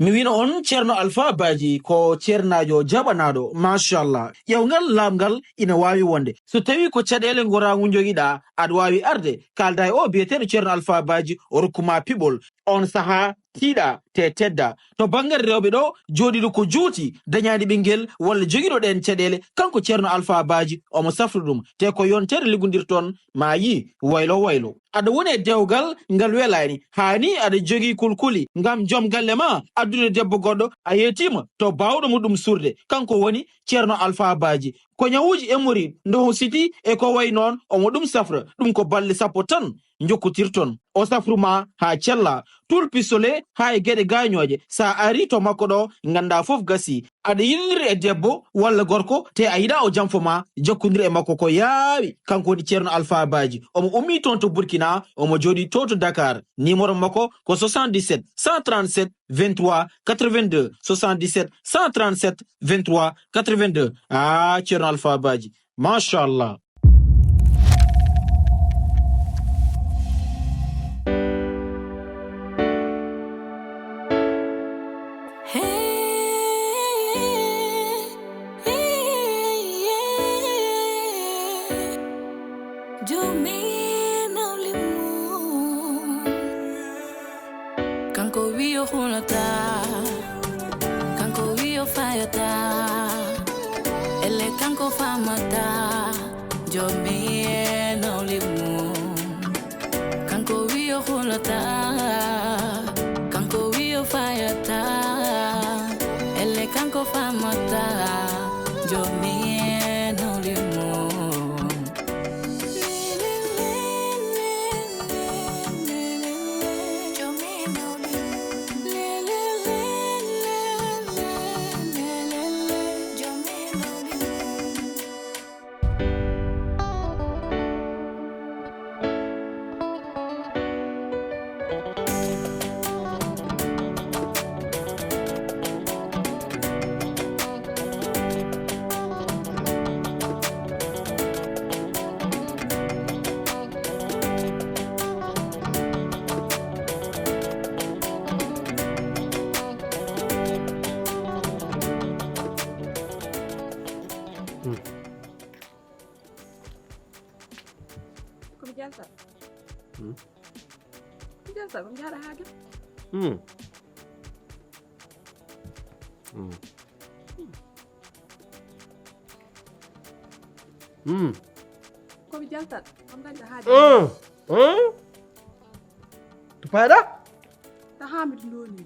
mi wino on ceerno alpha baji ko ceernajo jaɓanaɗo machallah ƴewgal lamgal ina wawi wonde so tawi ko caɗele goragu joguiɗa aɗa wawi arde kalda e o biyeteɗo ceerno alpha baji o rokkuma piɓol on saaha tiiɗa te tedda to banggal rewɓe ɗo joɗiɗo ko juuti dañani ɓinguel walla joguiɗo ɗen caɗele kanko ceerno alpha baji omo safru ɗum te ko yontere liggodirton ma yi waylo waylo aɗa woni e dewgal ngal welani hani aɗa jogui kulkuli ngam joom galle ma addude debbo goɗɗo a yetima to bawɗo muɗum surde kanko woni ceerno alpha baji ko ñawuji emori ndo siti e ko way noon omo ɗum safra ɗum ko balle sappo tan jokkotirton o safruma ha cella tul pisole ha e gueɗe gañoje sa ari to makko ɗo ganda foof gasi aɗa yiɗidiri e debbo walla gorko te a yiɗa o janfoma jokkodiri e makko ko yaawi kanko woni ceerno alpha baji omo ummi toon to burkina omo joɗi to to dakar numéro makko ko 77 137 23 82 77 137 23 82 ceerno alpha baji machallah. Komi jaltat on dañta haade to payɗa ta Hamidou ndoni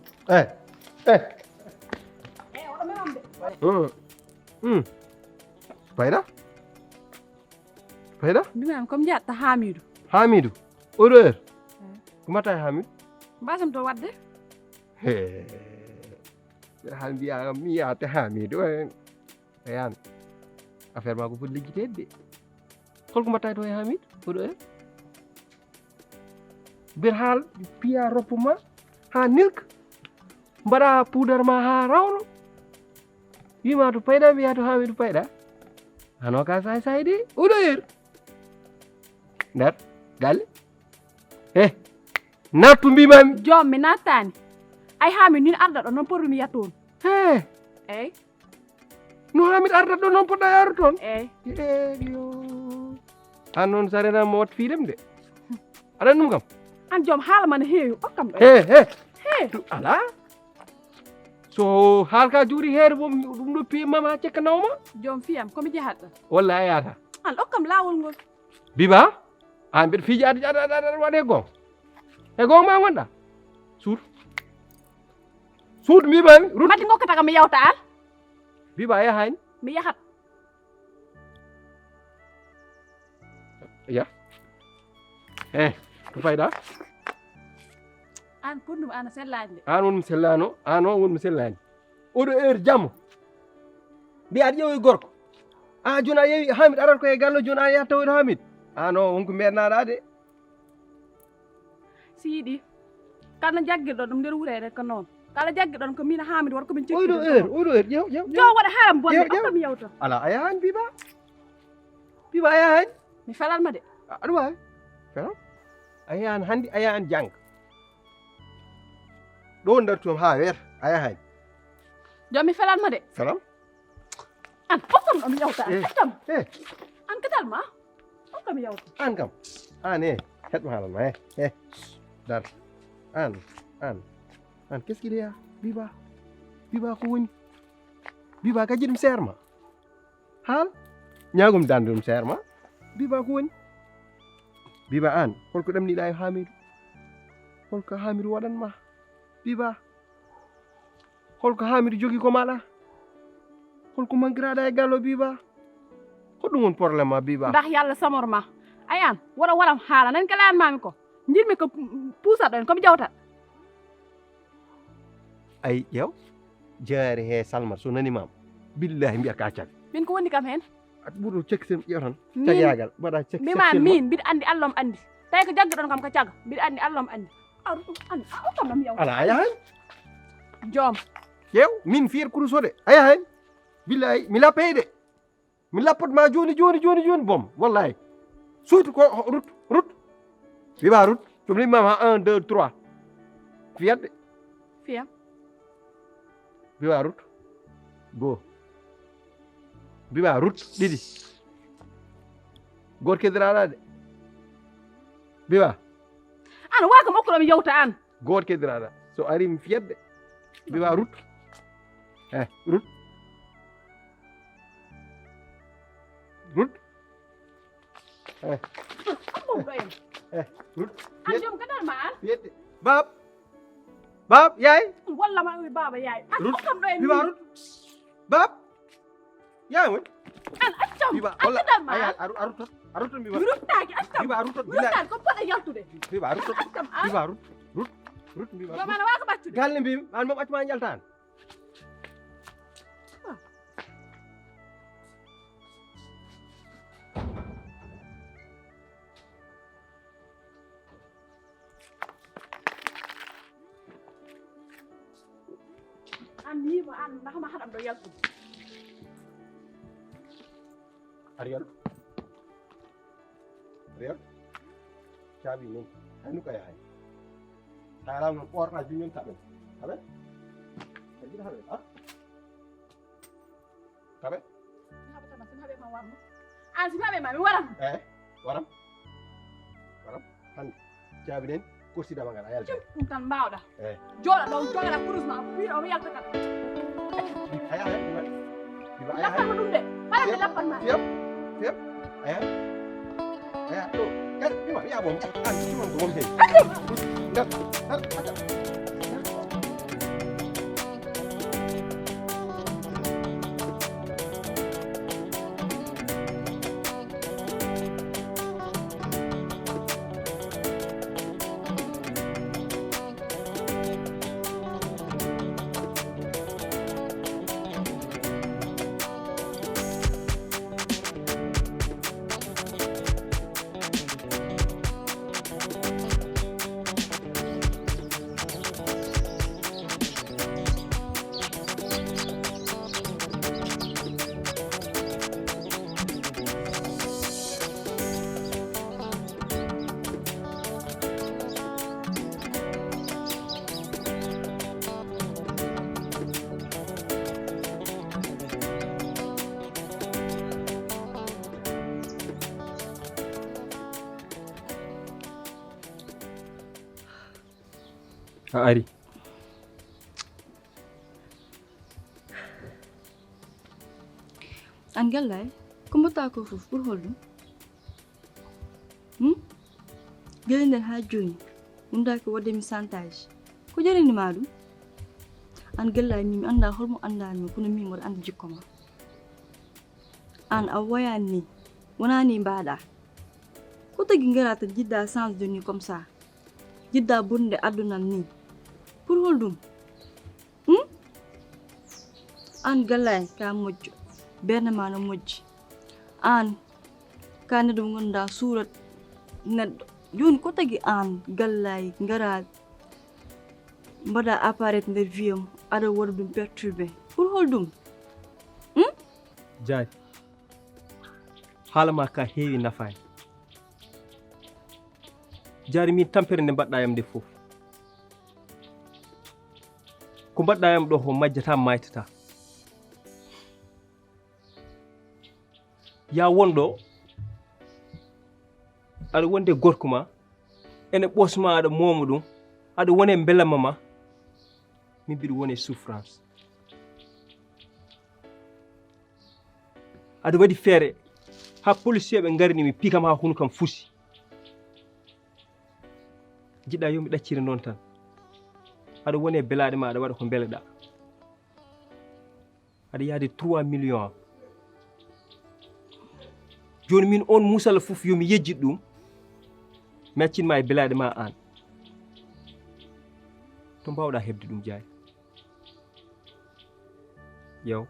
oɗo memamde payɗa payɗa mbimami komi jeyata ta Hamidou oɗo heure ko mbatta e Hamidou mbasam to wadde hal mbiya mi yahata Hamidou ayani affaire ma ko foti ligguitede de holko mbatta to e Hamidou oɗo heure bir haal piya roppo ma ha nilka mbaɗa poudre ma ha rawno wima to payɗa mbiya to Hamidou payɗa hano ka say de oɗo heure nder galle nattu mbimami joom mi nattani ay Hamidou nin arda ɗo noon poɗumi yiya toon eyyi no Hamidou arda ɗo noon poɗɗa yaru toon eyyi yo an noon sa renama wat fiidem de aɗan ɗum kam an joom haala ma no heewi okkam ɗo ala so haalka juuri heere mom ɗum ɗo piyamama ha cekka nawma joom fiyam komi jehat ɗo walla a yahata an okkam lawol ngol biba an mbiɗa fiiji aɗa waɗe gonga e gonga ma gonɗa suud mbimami mati gokkata kam mi yawta an biba yahani mi yahat ya to fayɗa an pour ɗum an a sellani de an wonmi sellano an o wonmi sellani oɗo heure jamma mbi aɗa ƴeewoy gorko joni a yeewi Hamidou arata ko e galle joni a yahat tawoyde Hamidou an o wonko mbeɗanaɗa de si yiiɗi kala jaggirɗo ɗum nder wuurede ko noon kala jaggiɗon ko min Hamidou waɗa komin oɗo heure ƴew jo waɗa haaram bonde okkam yewta ala a yahani biba a yahani mi felanma de aɗa wawi felan a yahani hande a yahani jangga ɗo dartum ha weeta aya hay jomi felan ma de salam an fokon am yawta ajam an katal ma fokon yawta an kam an het ma halan ma dar an qu'est-ce qu'il y a biba ko woni biba ka jiɗum serma hal ñagum dandum serma biba ko woni biba an holko ɗamniɗa e Hamidou holko Hamidou waɗanma biba holko Hamidou jogi ko maɗa holko manquiraɗa e gallo biba hoɗum woni probléme ma biba ndax yalla samor ma ayan wara waram haala nan ka layan mami ko njirmi ko puusat ɗon komi jawtat ay ƴeew jaari he Salma so nanimama billahi mbiya ka cag min ko woni kam hen aɗa ɓuuro ceksen ƴeew tan cagiyagal mbaɗa cek mbima min mbiɗa andi Allah m andi tawi ko jagge ɗon kam ko caga mbiɗa andi Allah m andi andi kam nam yaw ala aya hen joom ƴeew min fiir kurusode aya hen billahi mi lappey de mi lappatma joni bom wallahi suytu ko route wiba route somi limmama 1 2 3 fiyat de fiyam wiba route go wiba route ɗiɗi goto kediraɗa de wiba an waka mokkoɗomi yewta an goto kediraɗa so ari mi fiyat de wiba route route route an joom kadal ma an fiyette bab yaay walla ma wi baba yaay an fokkam ɗo en wiba route bab yaay woni an accam wiba an kadal ma an arutan wiba ruttaki accam wiba arutan ruttaki ko poɗa yaltude wiba arutan accam an wiba route wiba joom ana waka ɓaccude galle mbimi an mom accuma jaltan an mima an nakama haɗam ɗo yaltude Ariel caabi men haynu kay hay haram non ɓorɗa juñon kaɓen kaɓen jiɗa haɓe kaɓe sim haɓe ma warmo an sim haɓe ma mi waran waram hande caabi nen korsidama ngal a yalta ɗum tan mbawɗa jooɗa ɗo jogaɗa kurus ma wiɗa omo yalta kam aya hen biba aya lappatma ɗum de hala mi lappatma fiyam aya ɗo kadi bima wiya mom an ɗumon ko mom hen ngat a ari an gallay ko mbatta ko fof pour holɗum gele nden ha joni wondaki waddemi santage ko jarinima ɗum an gallay mimi anda holmo andani kono min mboɗa anda jikko ma an a wayani ni wona ni mbaɗa ko tagui gara tan jidda change de nuit comme ça jidda bonde adunal ni pour holɗum an gallay ka moƴƴo berne ma no moƴƴi an ka neɗɗo mo ganduɗa surat neɗɗo joni ko tagui an gallay gara mbaɗa appareil nder wiyam aɗa waɗa ɗum perturbé pour holɗum jaari haala ma ka heewi nafani jaari min tampere nde mbaɗɗa yam nde fof ko mbaɗɗa yam ɗo ko majjata maytata ya wonɗo aɗa wonde gorko ma ene ɓosma aɗa mooma ɗum aɗa wone belama ma min mbiɗa wone souffrance aɗa waɗi feere ha policier ɓe ngarini mi pikam ha hunu kam fusi jiɗɗa yo mi ɗaccira noon tan aɗa wone belaɗe ma aɗa waɗa ko beleɗa aɗa yaade 3 millions joni min on musala fof yomi yejjit ɗum mi accinma e belaɗe ma an to mbawɗa hebde ɗum jaay yow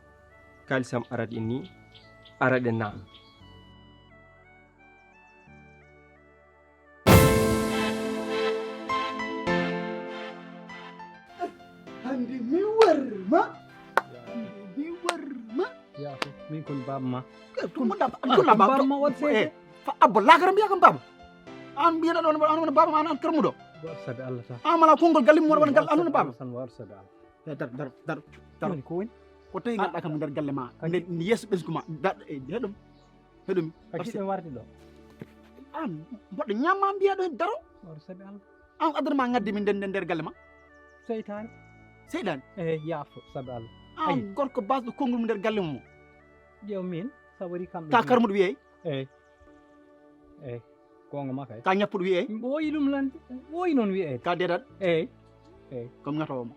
kalisam arat en ni araɗe na hande mi warma ya min kon babma babma wat se fa abbo lakaram biya kam baba an biya ɗon an baba an karmuɗo warsabe Allah ta amala kongol gallim mo wona gal anuna baba san warsabe Allah dar woni ko woni ko tawi gadɗa kam nder galle ma nde yesso ɓesguma heɗum hakki warti ɗo an mboɗo ñamma mbiya ɗo daro warsabe Allah an adana ma gaddi min nder galle ma seytane seyɗani yaafo sabe Allah an gorko basɗo konngol mu nder galle mo ƴeew min sa waɗi kam ka karmuɗo wiyey eyyi gonga ma kay ka ñappuɗo wiyey ɓooyi ɗum lan ɓooyi noon wiyete ka dedat eyyi comme ngatowomo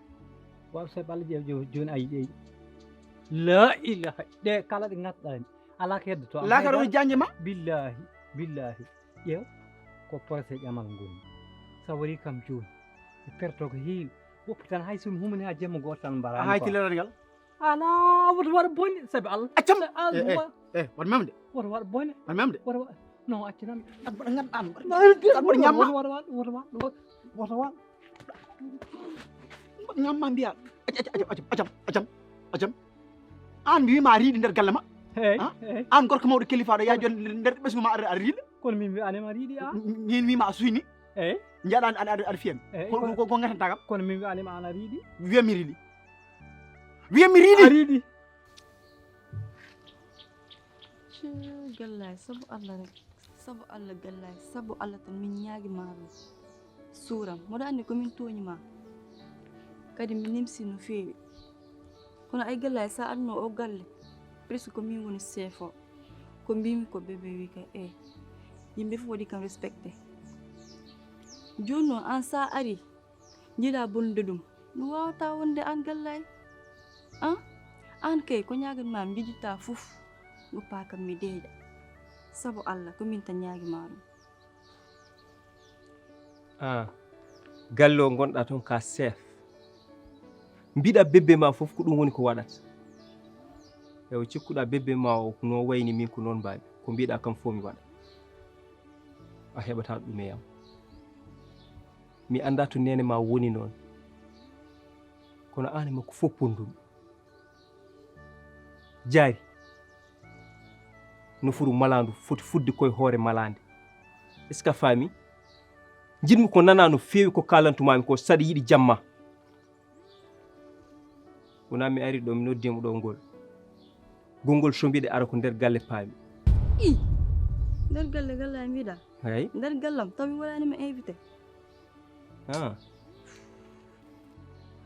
warsabe Allah ƴeew joni ayi ƴeeyi la ilaha ɗe kala ɗe gatɗani ala ko heddoto lakara woni janje ma billahi ƴeew ko procé ƴamal ngoni sa waɗi kam joni e perto ko heewi woppu tan hay somi humani ha jamma goto tan mbara hay tileral ngal ala woto waɗa bone sabi Allah accam waɗa memde woto waɗa bone waɗa memde woto waɗa non accanami aɗa ganɗan mboɗo ñamma woto waɗ ñamma mbiya acam an mi wima a riiɗi nder galle ma eyyi an gorko mawɗo kelifaɗo ya joni nder ɓesguma aɗa riiɗa kono min wiyanima riiɗi a min wima a suyni eyyi jaɗa aɗa fiyami ko gatanta kam kono min wiyanima an a riiɗi wiyami riiɗi wiyami riiɗi a riiɗi gallay sabu Allah rek sabu Allah gallay sabu Allah tan min ñaagima ɗum suuram mboɗo anndi komin tooñima kadi mi nimsi no feewi kono ay gallay sa adno o galle presque ko min woni chef o ko mbimi ko bébé wi ka yimɓe fof waɗi kam respecté joni noon an sa ari jiiɗa bonnude ɗum mi wawata wonde an gallay an kay ko ñaganmami jijitta fof goppa kam mi deeƴa sabu Allah ko min tan ñaagima ɗum galle o gonɗa toon ka chef mbiɗa bébé ma fof ko ɗum woni ko waɗata ewo cikkuɗa bébé ma o no wayni min ko noon mbawi ko mbiɗa kam fof mi waɗa a heɓata ɗum e yam mi anda to nene ma woni noon kono an e makko fof pondumi jaari nofuru malandu foti fudde koye hoore malande est ce que a faami jinmi ko nana no feewi ko kalantumami ko saɗa yiɗi jamma wona mi ari ɗo mi noddima ɗo gongol so mbiɗe ara ko nder galle paami nder galle galla mbiɗa eyi nder gallam tawi waɗanima invité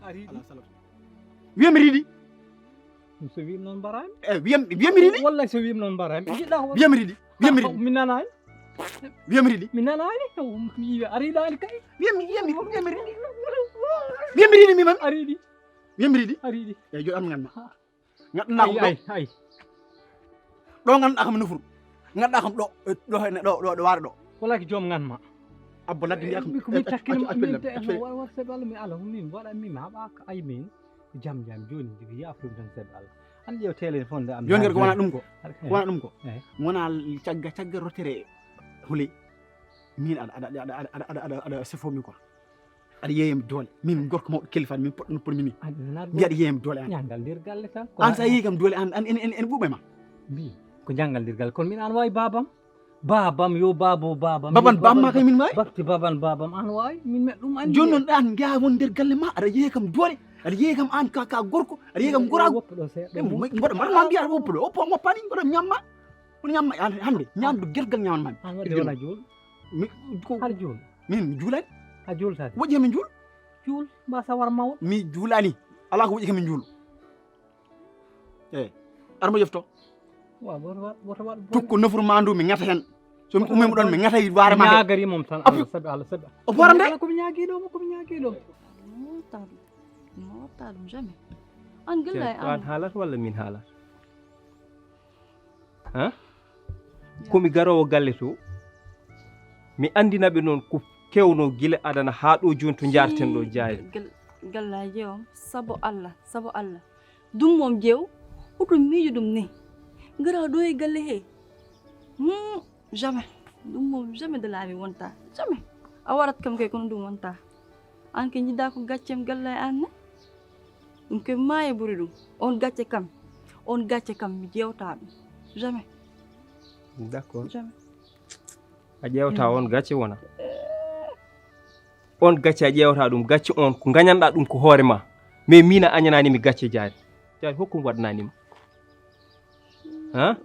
a riiɗi wiyami riiɗi so wima noon mbarami wiyami riiɗi wallay so wima noon mbarami jiɗɗa ko wiyami riiɗi mi nanani wiyami riiɗi mi nanani mi yiwi a riiɗani kay wiyami riiɗi wiyami riiɗi mimam a riiɗi wiyami riiɗi a riiɗi eyyi joni am ganma gaɗɗana ko ɗo ay ɗo ganduɗa kam nofuru ganduɗa kam ɗo waara ɗo wala ko joom ganma abbo ladde mbiya kam mi takkirma min war sabi Allah mi ala min waɗa min haɓa ay min jam joni jogi yaafrum tan sabi Allah an ƴeew téléphone de am joni ko wona ɗum ko wona cagga rotere huli min aɗa sefomi quoi aɗa yeeyami doole min gorko mawɗo kelifani min poɗɗo noppude min ni mbiyaɗa yeeyami doole an ñangal nder galle tan an sa yeeyi kam doole an en ɓuuɓe ma mbi ko jangal nder galle kono min an wawi babam yo babam bamma kay min wawi bakti babam an wawi min met ɗum andi joni noon ɗan gueya won nder galle ma aɗa yeeyi kam doole aɗa yeeyi kam an ka gorko aɗa yeeyi kam gorago mboɗo ma mbiya woppuɗo oppo woppani mboɗo ñamma kono ñamma hande ñamdu gergal ñaman mami wona juul har juul min mi juulani a juultade woƴƴi hemin juul juul mba sawar mawɗo mi juulani ala ko woƴƴi hemin juulo aɗa mo yefto woto waɗ tukko nofuru ma ndu mi ŋata hen somi ummima ɗon mi ŋatay waare ma ñagari mom tan Allah sabi Allah sabi o borande komi ñaguiɗo komi ñaguiɗo mo watta ɗum jamais an gella an haalat walla min haalat ha komi garowo galle to mi andinaɓe noon ko kewno gila adana ha ɗo joni to jarten ɗo jaari gallaji o sabo Allah ɗum mom jeew hoto miijo ɗum ni gara ɗo e galle he jamais ɗum mom jamais de la vie wonta jamais a warat kam kay kono ɗum wonta an ke jidda ko gaccem galla e an ne ɗum ke maaye ɓuri ɗum on gacce kam mi ƴewta ɗum jamais d' accord jamais a ƴewta on gacce wona on gacce a ƴewta ɗum gacce on ko gañanɗa ɗum ko hoore ma mais min a añananimi gacce jaari hokkum waɗnanima ha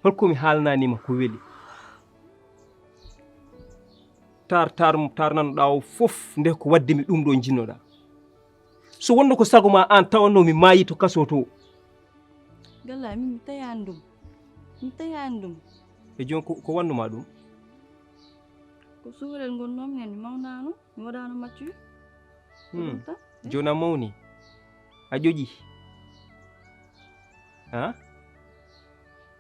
holkomi haalnanima ko weeli tar nanoɗa o fof nde ko waddimi ɗum ɗo jinnoɗa so wonno ko sago ma an tawanno mi maayi to kaso to galla mi tayani ɗum e joni ko wannuma ɗum ko suulel gonnomi hen mi mawnano mi waɗano maccuy joni a mawni a ƴoƴi ha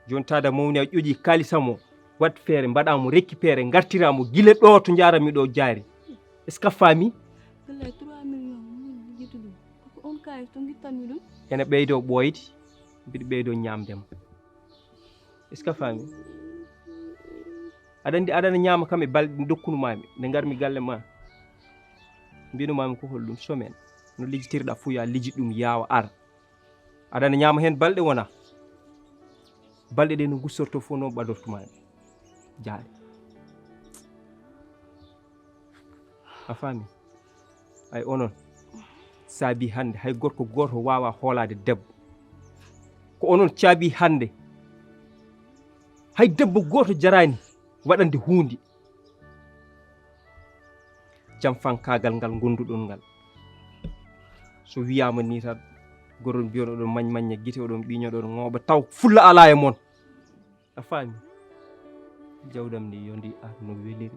joni tada mawni a ƴoƴi kalisamo wat feere mbaɗamo récupéré gartiramo guila ɗo to jarami ɗo jaari est ce que a faami galla 3 millions mi jiitu ɗum ko on kayi to guittanmi ɗum ene ɓeydo ɓoyde mbiɗa ɓeydo ñamdema est ce que a faami aɗa andi aɗana ñaama kam e balɗe dokkunumami nde garmi galle ma mbinumami ko holɗum semaine no lijjitirɗa fuu ya lijji ɗum yawa ara aɗana ñaama hen balɗe wona balɗe ɗe no gussorto fof noon ɓadortumami jaari a faami ay onon saabi hande hay gorko goto wawa hoolade debbo ko onon caabi hande hay debbo goto jarani waɗande hunde jam fankagal ngal gonduɗon ngal so wiyama ni tan goron mbiyon oɗon mañmaña guite oɗon ɓiñoɗon ŋooɓa taw fulla ala e moon a faami jawdam ndi yo ndi no weliri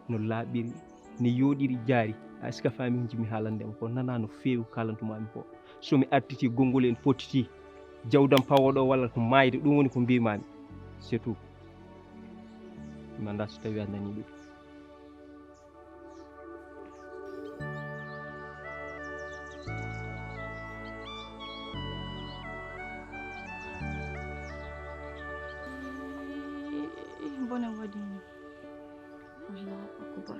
no laaɓiri no yooɗiri jaari est ce que a faami jimi haalandema ko nana no feewi kalantumami ko somi artiti gongol en pottiti jawdam pawoɗo walla ko mayde ɗum woni ko mbimami c'est tout mi anda so tawi a nani ɗum bone waɗini allahu akbar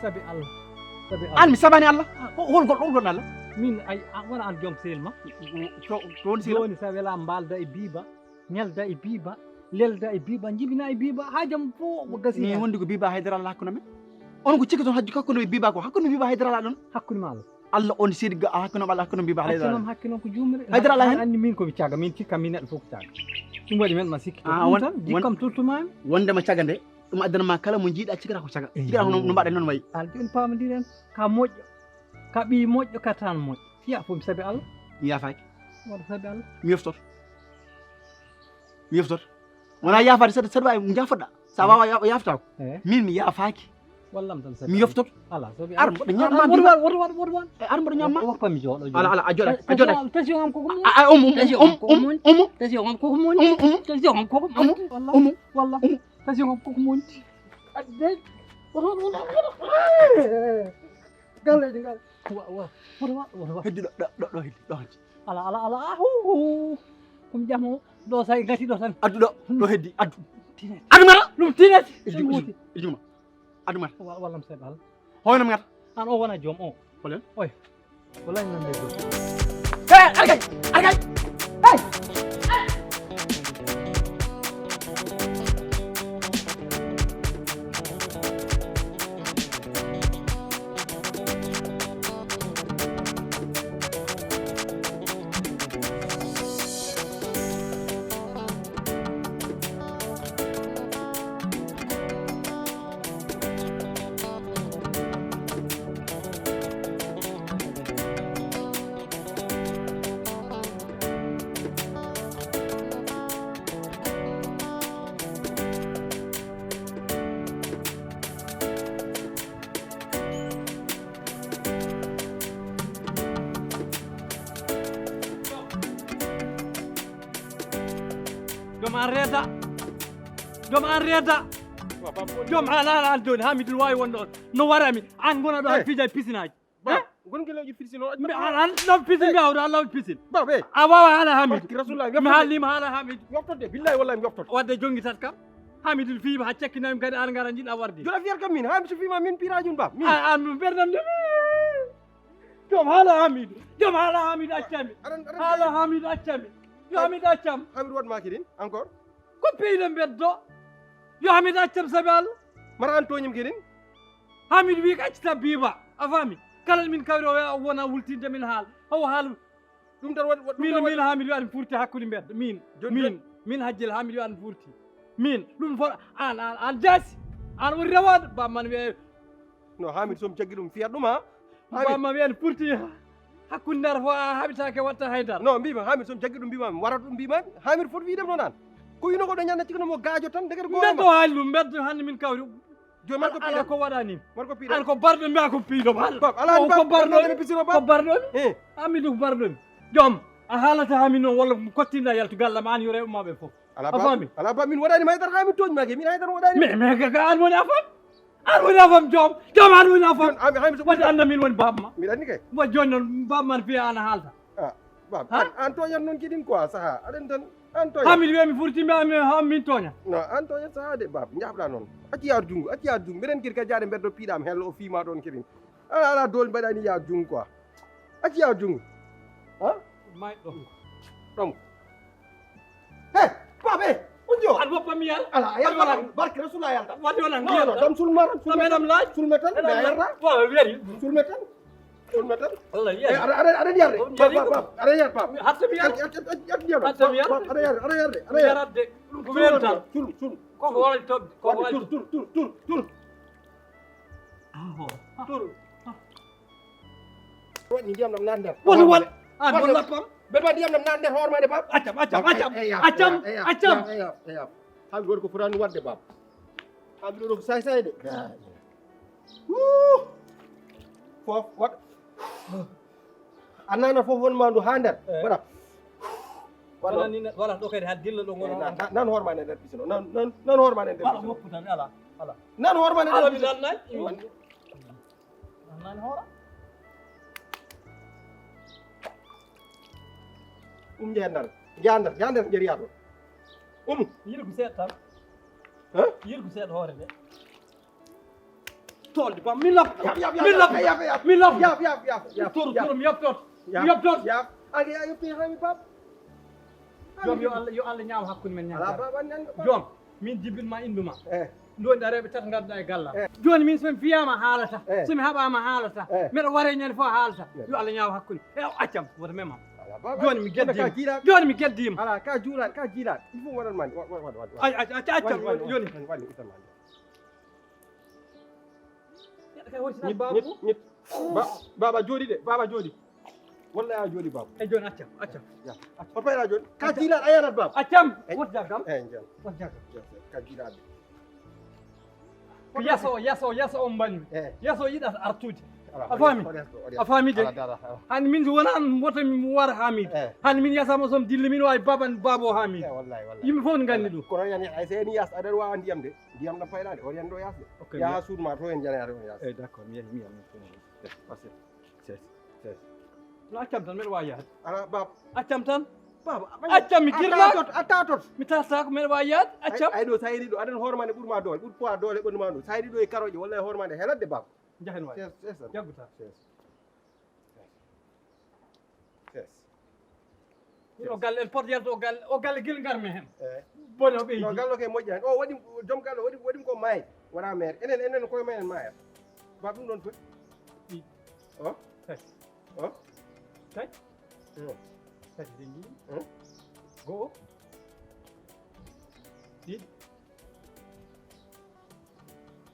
sabi Allah an mi sabani Allah holgol Allah min ay wona an joom selma toon sila joni sa wela mbalda e biba ñalda e biba lelda e biba jibina e biba haajam fo mo gasi mi wondi ko biba haydara Allah hakkuno men on ko cikki toon hajju hakkuno biba ko hakkuno biba haydara Allah ɗon hakkude ma Allah on sidi hakkuno Allah hakkuno biba haydara hakkuno hakkuno ko jumre haydara Allah hen andi min komi caga min cikka min neɗɗo fof ko caga ɗum waɗi men ma sikki ɗum tan jikkam turtumami wondema caga nde ɗum addanama kala mo jiiɗa cikata ko caga cikata ko no mbaɗen noon wayi al joni pamodiren ka moƴƴo ka ɓi moƴƴo ka tan moƴƴo fiya fof mi sabi Allah mi yaafaki waɗa sabi Allah mi yeftoto wona yaafade saɗa wawi jaafoɗa sa wawa yaftako min mi yaafaki wallam tan sabi mi yeftoto ala sabi ar mboɗo ñamma woto ar mboɗo ñamma woppami jooɗo ala a joɗat tension am koko omo tension am koko monti tension am koko monti wallah tension am koko monti adde woto galleji gal woto heddi ɗo heddi ala komi jamo ɗo sa gati ɗo tan addu ɗo heddi addu adumata ɗum tinati ijuma adumata wallam seeɗa ala hoyno ngata an o wona joom o holen oy wallahi nande ɗo Hey, argay. Hey. jom an reeda jom ala joni Hamidou wawi wonɗo no warami an gona ɗo han fiija piscine aji gonkeloji piscine o an ɗon piscine mbiyawɗo Allah waɗi piscine babe a wawa haala Hamidou rasulullah mi haalima haala Hamidou yoftorde billahi wallahi mi yoftoto wadde jonguitat kam Hamidou fiima ha cekkinami kadi an gara jiiɗa warde jona fiyat kam min Hamidou so fiima min pirajum ba min an ɓerdande jom haala Hamidou jom haala Hamidou accami haala Hamidou accami yo Hamidou accam Hamidou waɗma kidin encore ko peyɗo beddo yo Hamidou accam sabi Allah mara an toñim kidin Hamidou wi ko accita biba a faami kala min kawri o wona wultinde min haal o haal ɗum tan waɗ min Hamidou an furti hakkude beddo min hajjel Hamidou an furti min ɗum fo an jaasi an ɓuri rewade bamman wiye no Hamidou somi jaggi ɗum fiyat ɗum ha bamma wiyen furti hakkude nder fo a haɓitake watta haydara non mbima Hamidou somi jaggi ɗum mbimami warat ɗum mbimami Hamidou foti wiidem noon an ko wino koɗo ñanda cikanomo gaajo tan degere go beddo haali ɗum beddo hande min kawri joni man ko ala ko waɗani man ko piiɗa an ko barɗo mbiya ko piiɗo ala ko barɗo pisino ko barɗomi Hamidou ko barɗomi joom a haalata Hamidou noon walla kottinɗa yaltu gallam an yo rewɓemaɓe fof a faami ala ba min waɗani haydara Hamidou toñmake min haydara waɗani mais ka an woni a fam an woni a fam joom an woni a fam wadde anda min woni babma miɗa anndi kay wa joni noon babman fiya an haalta bab an toñat noon kiɗin quoi saha aɗen tan an toñat Hamidou wiyami furtimi min toña non an toñat saha de bab jabɗa noon acci yaadu jungo mbiɗen kiri kadi jaade mbeddo piiɗam hello o fiima ɗon kiɗin ala dol mbaɗani yaadu jungo quoi acci yaadu jungo mayɗo ɗon he babe unjo an woppami yal ala yalta barke rasulullah yalta waɗi onan non dam sulmaran meɗam laaj sulme tan mais yarta weri sulme tan Allah yeri aɗa yarde bab aɗa yar bab hatta mi yar aɗa yar aɗa yarde yaradde ko weru tan sul koko wala tobde koko wala tur waɗi ndiyam ɗam nan nder won an won lappam ɓeɗa ndiyam ɗam nan nder hoore de bab accam Hamidou waɗi ko fotani wadde bab Hamidou ɗo ko say de fof waɗ a nana fof wonma ndu ha nder waɗa wala ɗo kadi ha dilla ɗo gono nan hoorema ne nder pisino nan hoorema ne nder wala woppu tan ala nan hoorema ne ala nder mi dannayi nannani hoora jandar jeriya ɗo yiɗi ko seeɗa tan yiɗi ko seeɗa hoore nde tolde bam min laf toro mi yoftot age a yoppi hami bab joom yo Allah ñaama hakkude men ñaama joom min jibinma induma ndoni ɗa rewɓe tata gadduɗa e galla joni min somi fiyama haalata somi haɓama haalata mbeɗa ware ñande fof haalata yo Allah ñaama hakkude accam woto memam joni mi geddima ala ka jiilaɗ il faut waɗan mani accam joni baba jooɗi de baba jooɗi wallahi a jooɗi baba e joni accam o payɗa joni ka jiilaɗ a yanat baba accam wot jaggam wot jaggam ka jiilaɗde yaso o mbanmi yaso yiɗata artude a faami de hande min wona woto mi wara Hamidou hande min yasama somi dilla min wawi babo Hamidou yimɓe fof ne gandi ɗum kono yani ay seni yas aɗa wawa ndiyam de ndiyam ɗam payɗade on yan ɗo yasde yaha suudma to en janare on yas d' accord mi yiyami no accam tan mbeɗa wawi yahde ala bab accam tan baba accam mi girma attatot mi tata ko men wayat accam ay do sayri do adan hormande ɓurma doole ɓur poids doole ɓonnuma ɗo sayri ɗo e karoje walla e hormande heladde baba jahen way yes jagguta yes o galle en pot yalto o galle gil garmi hen eh bono ɓeydi no gallo ke moƴƴani o waɗi joom gallo waɗi ko maayi wona maire enen koye men maaya ba ɗum ɗon foti o tati o tati tati dengi go'o ɗiɗi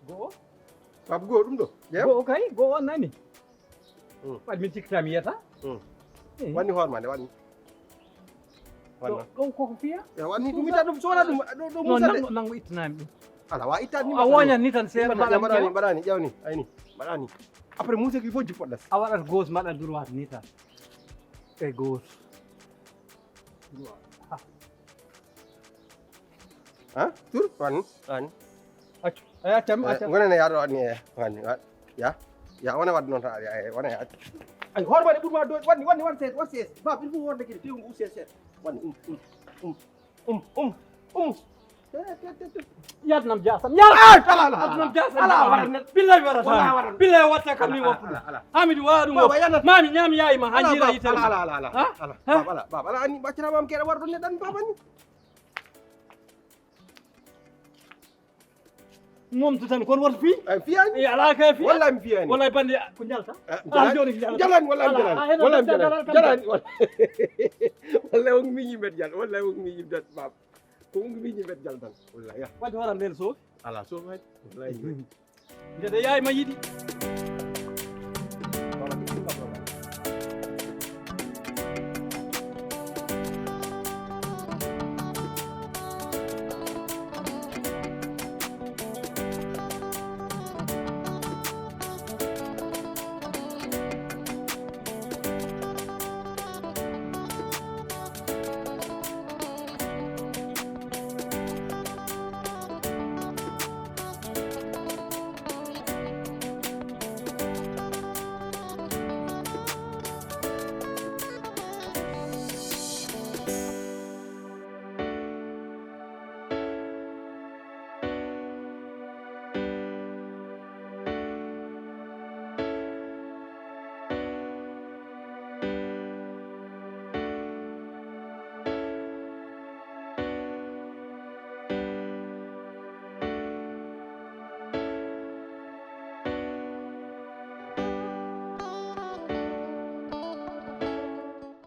go'o babu goo ɗum ɗo ƴeew go'o kay go'o nani waɗi min cikkata mi yiyata wanni hormande wanni ɗon koko fiya wanni ɗum ita ɗum sowona ɗum ɗo musade nango ittanami ɗum ala wa ittani a woñan ni tan seeɗa mbaɗani ƴewni ayni mbaɗani après museki fof jippoɗɗas a waɗat gauche mbaɗa droite ni tan e gauche ha tur wanni accu ay accam gonene yaɗo wanni e wanni ya wona wadde noon tan wona yaade ay hormade ɓurma do wanni wat sees bab il faut wonde kadi tew ngu sees sees wanni yadnam jasam yadnam jasam ala warat billahi warata billahi watta kam ni woppude Hamidou waɗa ɗum woppu mami ñami yayima ha jira yitere ala bab ala anni ɓaccaramam keɗa warɗo neɗɗan babani momtu tan kon woto fi fiyani e ala kay fi wallahi mi fiyani wallahi bande ko jalta joni jalani wallahi jalani wallahi on miñi mbed jal wallahi on miñi mbed bab ko on miñi mbed jal tan wallahi wadde waɗa nden soofi ala so wallahi ndede yaay ma yiɗi